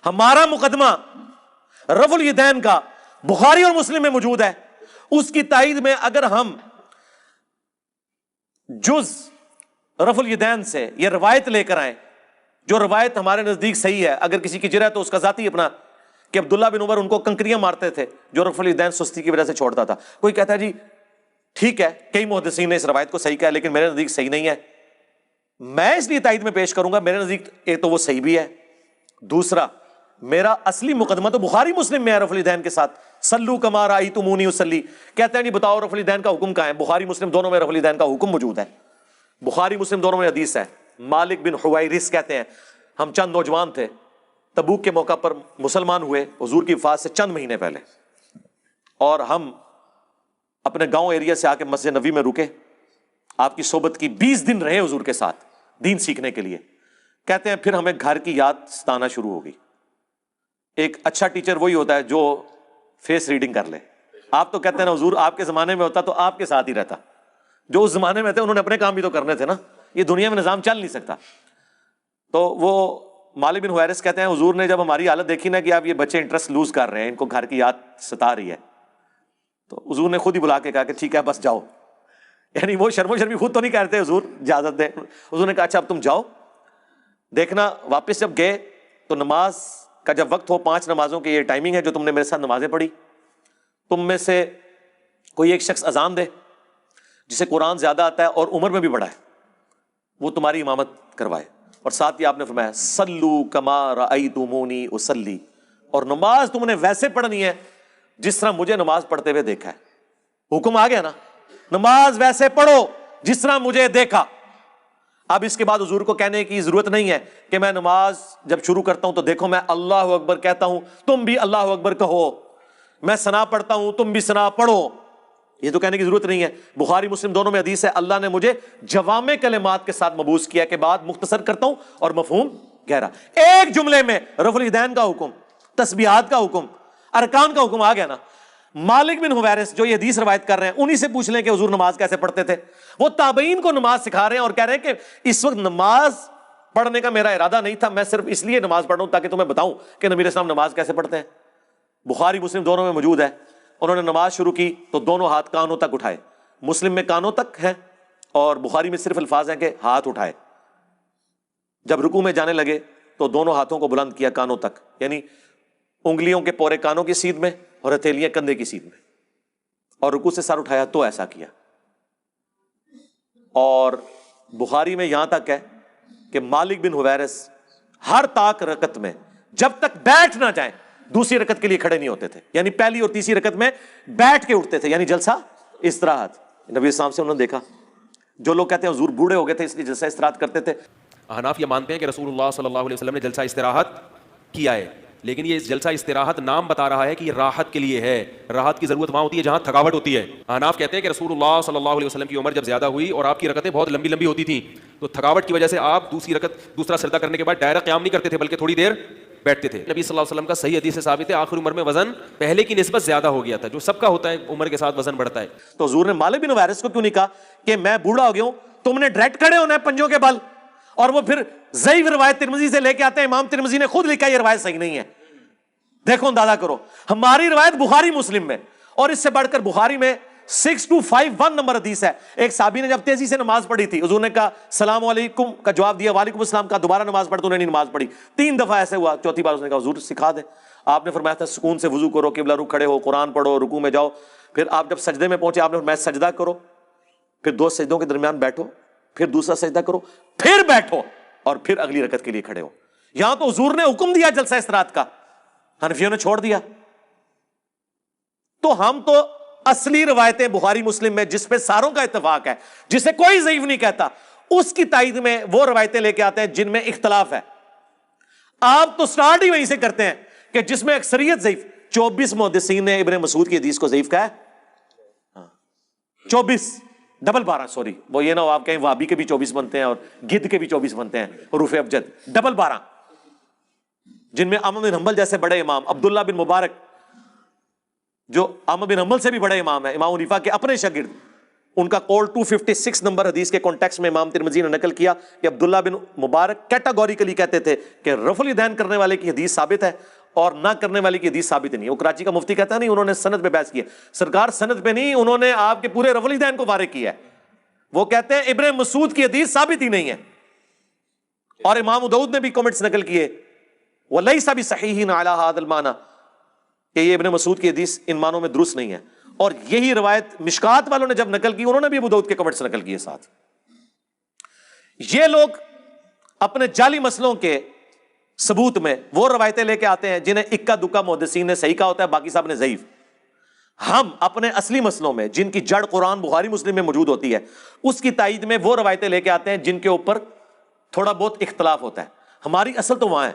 ہمارا مقدمہ رفع الیدین کا بخاری اور مسلم میں موجود ہے، اس کی تائید میں اگر ہم جز رفع الیدین سے یہ روایت لے کر آئیں، جو روایت ہمارے نزدیک صحیح ہے، اگر کسی کی جرح ہے تو اس کا ذاتی اپنا، کہ عبداللہ بن عمر ان کو کنکریاں مارتے تھے جو رفع الیدین سستی کی وجہ سے چھوڑتا تھا. کوئی کہتا ہے جی ٹھیک ہے، کئی محدثین نے اس روایت کو صحیح کہا لیکن میرے نزدیک صحیح نہیں ہے. میں اس لیے تائید میں پیش کروں گا، میرے نزدیک ایک تو وہ صحیح بھی ہے، دوسرا میرا اصلی مقدمہ تو بخاری مسلم میں ہے رفع الیدین کے ساتھ. صلو کما رأیتمونی اصلی، کہتے ہیں نہیں بتاؤ رفع الیدین کا حکم کہاں ہے؟ بخاری مسلم دونوں میں رفع الیدین کا حکم موجود ہے، بخاری مسلم دونوں میں حدیث ہے. مالک بن حویرث کہتے ہیں ہم چند نوجوان تھے، تبوک کے موقع پر مسلمان ہوئے حضور کی وفات سے چند مہینے پہلے، اور ہم اپنے گاؤں ایریا سے آ کے مسجد نبوی میں رکے، آپ کی صحبت کی، 20 دن رہے حضور کے ساتھ دین سیکھنے کے لیے. کہتے ہیں پھر ہمیں گھر کی یاد ستانا شروع ہو گئی. ایک اچھا ٹیچر وہی ہوتا ہے جو فیس ریڈنگ کر لے. آپ تو کہتے ہیں نا حضور آپ کے زمانے میں ہوتا تو آپ کے ساتھ ہی رہتا، جو اس زمانے میں تھے انہوں نے اپنے کام بھی تو کرنے تھے نا، یہ دنیا میں نظام چل نہیں سکتا. تو وہ مالک بن حویرث کہتے ہیں حضور نے جب ہماری حالت دیکھی نا کہ آپ یہ بچے انٹرسٹ لوز کر رہے ہیں، ان کو گھر کی یاد ستا رہی ہے، تو حضور نے خود ہی بلا کے کہا کہ ٹھیک ہے بس جاؤ. یعنی وہ شرم و شرمی خود تو نہیں کہتے حضور اجازت دے، حضور نے کہا اچھا اب تم جاؤ. دیکھنا واپس جب گئے تو نماز کا جب وقت ہو، 5 نمازوں کی یہ ٹائمنگ ہے جو تم نے میرے ساتھ نمازیں پڑھی، تم میں سے کوئی ایک شخص اذان دے جسے قرآن زیادہ آتا ہے اور عمر میں بھی بڑا ہے، وہ تمہاری امامت کروائے. اور ساتھ ہی آپ نے فرمایا صلو کما رأیتمونی اصلی، اور نماز تم نے ویسے پڑھنی ہے جس طرح مجھے نماز پڑھتے ہوئے دیکھا ہے. حکم آ گیا نا، نماز ویسے پڑھو جس طرح مجھے دیکھا. اب اس کے بعد حضور کو کہنے کی ضرورت نہیں ہے کہ میں نماز جب شروع کرتا ہوں تو دیکھو میں اللہ اکبر کہتا ہوں تم بھی اللہ اکبر کہو، میں ثنا پڑھتا ہوں تم بھی ثنا پڑھو، یہ تو کہنے کی ضرورت نہیں ہے. بخاری مسلم دونوں میں حدیث ہے اللہ نے مجھے جوامع کلمات کے ساتھ مبعوث کیا کہ بات مختصر کرتا ہوں اور مفہوم گہرا. ایک جملے میں رفع الیدین کا حکم، تسبیحات کا حکم، ارکان کا حکم آ گیا نا. مالک بن حویرث جو یہ حدیث روایت کر رہے ہیں انہی سے پوچھ لیں کہ حضور نماز کیسے پڑھتے تھے. وہ تابعین کو نماز سکھا رہے ہیں اور کہہ رہے ہیں کہ اس وقت نماز پڑھنے کا میرا ارادہ نہیں تھا، میں صرف اس لیے نماز پڑھ رہا ہوں تاکہ تمہیں بتاؤں کہ نبی علیہ السلام نماز کیسے پڑھتے ہیں. بخاری مسلم دونوں میں موجود ہے. انہوں نے نماز شروع کی تو دونوں ہاتھ کانوں تک اٹھائے، مسلم میں کانوں تک ہے اور بخاری میں صرف الفاظ ہیں کہ ہاتھ اٹھائے. جب رکوع میں جانے لگے تو دونوں ہاتھوں کو بلند کیا کانوں تک، یعنی انگلیوں کے پورے کانوں کی سیدھ میں اور ہتھیلیاں کندھے کی سیدھ میں، اور رکوع سے سر اٹھایا تو ایسا کیا. اور بخاری میں یہاں تک ہے کہ مالک بن حویرث ہر طاق رکعت میں جب تک بیٹھ نہ جائیں دوسری رکعت کے لیے کھڑے نہیں ہوتے تھے، یعنی پہلی اور تیسری رکعت میں بیٹھ کے اٹھتے تھے، یعنی جلسہ استراحت. نبی السلام سے انہوں نے دیکھا. جو لوگ کہتے ہیں حضور بوڑھے ہو گئے تھے اس لیے جلسہ استراحت کرتے تھے، احناف یہ مانتے ہیں کہ رسول اللہ صلی اللہ علیہ وسلم نے جلسہ استراحت کیا ہے، لیکن یہ جلسہ استراحت نام بتا رہا ہے کہ یہ راحت کے لیے ہے. راحت کی ضرورت وہاں ہوتی ہے جہاں تھکاوٹ ہوتی ہے. احناف کہتے ہیں کہ رسول اللہ صلی اللہ علیہ وسلم کی عمر جب زیادہ ہوئی اور آپ کی رکعتیں بہت لمبی لمبی ہوتی تھیں تو تھکاوٹ کی وجہ سے آپ دوسرا سجدہ کرنے کے بعد ڈائریکٹ قیام نہیں کرتے تھے بلکہ تھوڑی دیر بیٹھتے تھے. نبی صلی اللہ علیہ وسلم کا صحیح حدیث سے ثابت ہے آخر عمر میں وزن پہلے کی نسبت زیادہ ہو گیا تھا، جو سب کا ہوتا ہے عمر کے ساتھ وزن بڑھتا ہے. تو حضور نے مالک بن حویرث کو کیوں نہیں کہا کہ میں بوڑھا ہو گیا ہوں، تم نے ڈائریکٹ کھڑے ہونا ہے پنجوں کے بل؟ اور وہ پھر ضعیف روایت ترمذی سے لے کے آتے ہیں، امام ترمذی نے خود لکھا یہ روایت صحیح نہیں ہے. دیکھو اندازہ کرو، ہماری روایت بخاری مسلم میں، اور اس سے بڑھ کر بخاری میں 6251 نمبر حدیث ہے. ایک صحابی نے جب تیزی سے نماز پڑھی تھی، حضور نے کہا السلام علیکم کا جواب دیا، وعلیکم السلام کا، دوبارہ نماز پڑھ تو انہوں نے نماز پڑھی 3 دفعہ ایسے ہوا. چوتھی بار اس نے کہا حضور سکھا دیں. آپ نے فرمایا تھا سکون سے وضو کرو، قبلہ رخ کھڑے ہو، قرآن پڑھو، رکوع میں جاؤ. پھر آپ جب سجدے میں پہنچے آپ نے فرمایا سجدہ کرو، پھر 2 سجدوں کے درمیان بیٹھو، پھر دوسرا سجدہ کرو، پھر بیٹھو، اور پھر اگلی رکعت کے لیے کھڑے ہو. یہاں تو حضور نے حکم دیا جلسہ استراحت کا، حنفیوں نے چھوڑ دیا. تو ہم تو اصلی روایتیں بخاری مسلم میں جس پہ ساروں کا اتفاق ہے، جسے کوئی ضعیف نہیں کہتا، اس کی تائید میں وہ روایتیں لے کے آتے ہیں جن میں اختلاف ہے. آپ تو سٹارٹ ہی وہیں سے کرتے ہیں کہ جس میں اکثریت ضعیف. 24 محدثین نے ابن مسعود کی حدیث کو ضعیف کہا ہے. 24 ڈبل 12، سوری وہ یہ نہ ہو آپ کہیں وہابی کے بھی 24 بنتے ہیں اور گدھ کے بھی 24 بنتے ہیں، حروف ابجد. ڈبل 12 جن میں احمد بن حنبل جیسے بڑے امام، عبداللہ بن مبارک جو احمد بن حنبل سے بھی بڑے امام ہیں، امام حنیفہ کے اپنے شاگرد، ان کا قول 256 نمبر حدیث کے کانٹیکسٹ میں امام ترمذی نے نقل کیا کہ عبداللہ بن مبارک کیٹاگوریکلی کہتے تھے کہ رفع الیدین کرنے والے کی حدیث ثابت ہے اور نہ کرنے والے کی حدیث ثابت نہیں ہے. وہ کراچی کا مفتی کہتا نہیں انہوں نے سند پہ بحث کی ہے. سرکار سند پہ نہیں، انہوں نے آپ کے پورے رفع الیدین کو فارغ کیا ہے. وہ کہتے ہیں ابن مسعود کی حدیث ثابت ہی نہیں ہے. اور امام ابو داؤد نے بھی کمنٹس نقل کیے وَلَيْسَ بِصَحِيحٍ عَلَى هَذَا الْمَعنَى کہ یہ ابن مسعود کی حدیث ان معنوں میں درست نہیں ہے. اور یہی روایت مشکات والوں نے جب نقل کی، انہوں نے بھی ابو داؤد کے کمنٹس نقل کیے ساتھ. یہ لوگ اپنے جعلی مسئلوں کے ثبوت میں وہ روایتیں لے کے آتے ہیں جنہیں اکا دکا محدثین نے صحیح کہا ہوتا ہے، باقی صاحب نے ضعیف. ہم اپنے اصلی مسئلوں میں جن کی جڑ قرآن بخاری مسلم میں موجود ہوتی ہے اس کی تائید میں وہ روایتیں لے کے آتے ہیں جن کے اوپر تھوڑا بہت اختلاف ہوتا ہے. ہماری اصل تو وہاں ہے.